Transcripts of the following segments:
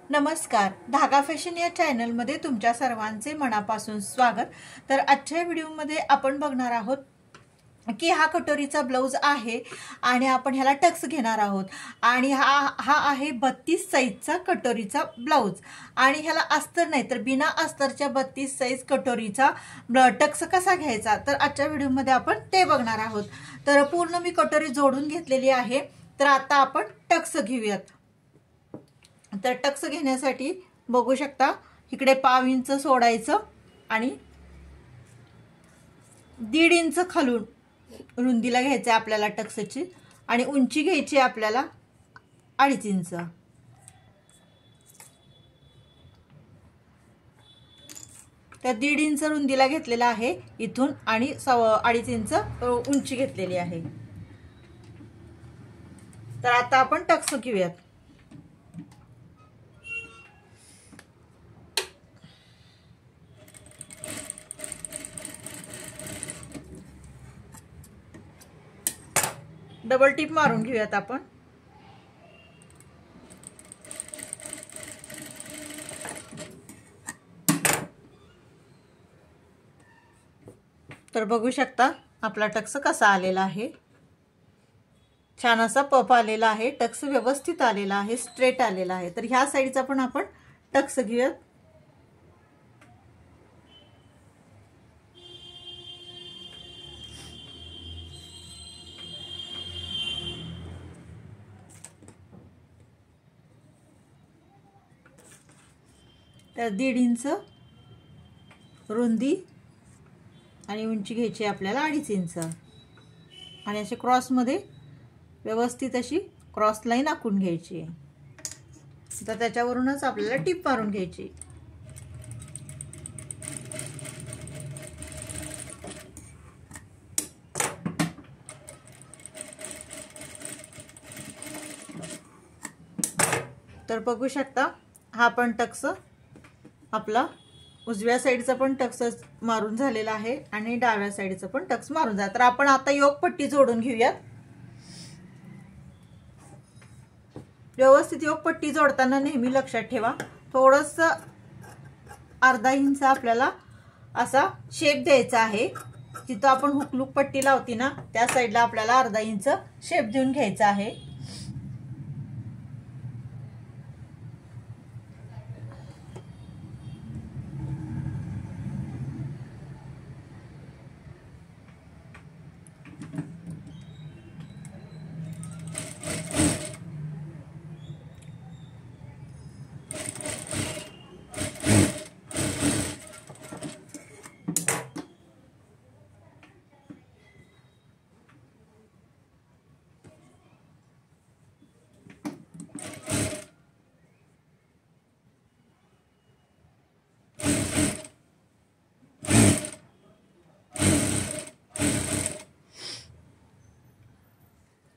नमस्कार, धागा फॅशन या चॅनलमध्ये तुमच्या सर्वांचे मनापासून स्वागत। तर आजच्या व्हिडिओमध्ये आपण बघणार आहोत की हा कटोरीचा ब्लाउज आहे आणि आपण ह्याला टक्स घेणार आहोत आणि हा आहे 32 साइजचा कटोरीचा ब्लाउज आणि ह्याला अस्तर नाही तर बिना अस्तरच्या 32 साइज कटोरीचा टक्स कसा घ्यायचा तर आजच्या व्हिडिओमध्ये आपण ते बघणार आहोत। तर पूर्ण मी कटोरी जोडून घेतलेली आहे। तर आता आपण टक्स घेऊयात। तर टक्स घेण्यासाठी बघू शकता इकडे 1/2 इंच सोडायचं आणि 1.5 इंच खालून रुंदीला घ्यायचं आपल्याला टक्सची आणि उंची घ्यायची आपल्याला 2.5 इंच। तर 1.5 इंच रुंदीला घेतलेला आहे इथून आणि 2.5 इंच उंची घेतलेली आहे। तर आता आपण टक्स घेऊयात। डबल टिप मारून घेऊयात आपण। तर बघू शकता आपला टक्स कसा आलेला आहे। छान असा पफ आलेला आहे, टक्स व्यवस्थित आलेला आहे, स्ट्रेट आलेला आहे। तर ह्या साइडचा पण आपण टक्स घेऊयात। तर 1.5 इंच रुंदी आणि उंची घ्यायची आपल्याला 2.5 इंच आणि असे क्रॉस मध्ये व्यवस्थित अशी क्रॉस लाईन आखून घ्यायची। तर त्याच्यावरूनच आपल्याला टिप मारून घ्यायची। तर बघू शकता हा पण टक्स आपला उजव्या साइडचा पण टक्स मारून झालेला आहे आणि डाव्या साइडचा पण टक्स मारून झाला। तर आपण आता योक पट्टी जोडून घेऊया। व्यवस्थित योक पट्टी जोडताना नेहमी लक्षात ठेवा थोडंसं 1/2 इंच आपल्याला असा शेप द्यायचा आहे। जिथं आपण हुकलूक पट्टी लावती ना त्या साइडला आपल्याला 1/2 इंच शेप देऊन घ्यायचा आहे।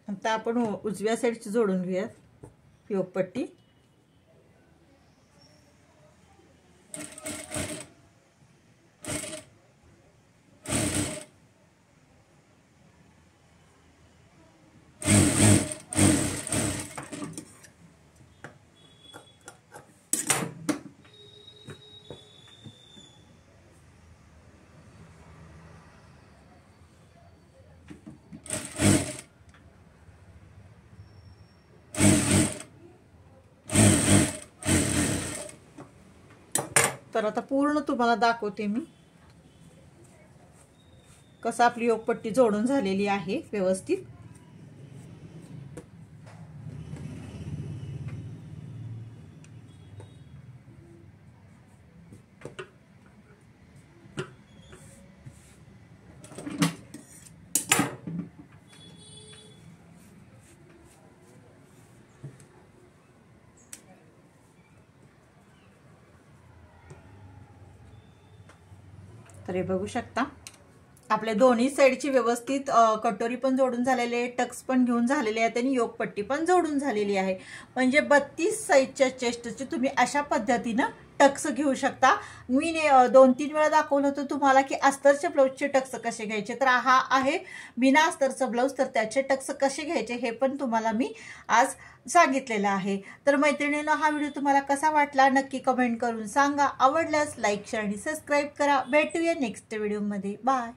आता आपण उजव्या साइडची जोडून घेऊया योक पट्टी। तर आता पूर्ण तुम्हाला दाखवते मी कसं आपली योक पट्टी जोडून झालेली आहे व्यवस्थित। तर हे बघू शकता आपल्या दोन्ही साइडची व्यवस्थित कटोरी पण जोडून झालेली आहे, टक्स पण घेऊन झालेले आहेत आणि योक पट्टी पण जोडून झालेली आहे। म्हणजे 32 साइजच्या चेस्टची तुम्ही अशा पद्धतीने टक्स घेऊ शकता। मी 2-3 वेळा दाखवलं होतं तुम्हाला की अस्तरच्या ब्लाऊजचे टक्स कसे घ्यायचे, तर हा आहे बिना अस्तरचा ब्लाऊज, तर त्याचे टक्स कसे घ्यायचे हे पण तुम्हाला मी आज सांगितलेलं आहे। तर मैत्रिणींनो, हा व्हिडिओ तुम्हाला कसा वाटला नक्की कमेंट करून सांगा। आवडल्यास लाईक शेअर आणि सबस्क्राईब करा। भेटूया नेक्स्ट व्हिडिओमध्ये। बाय।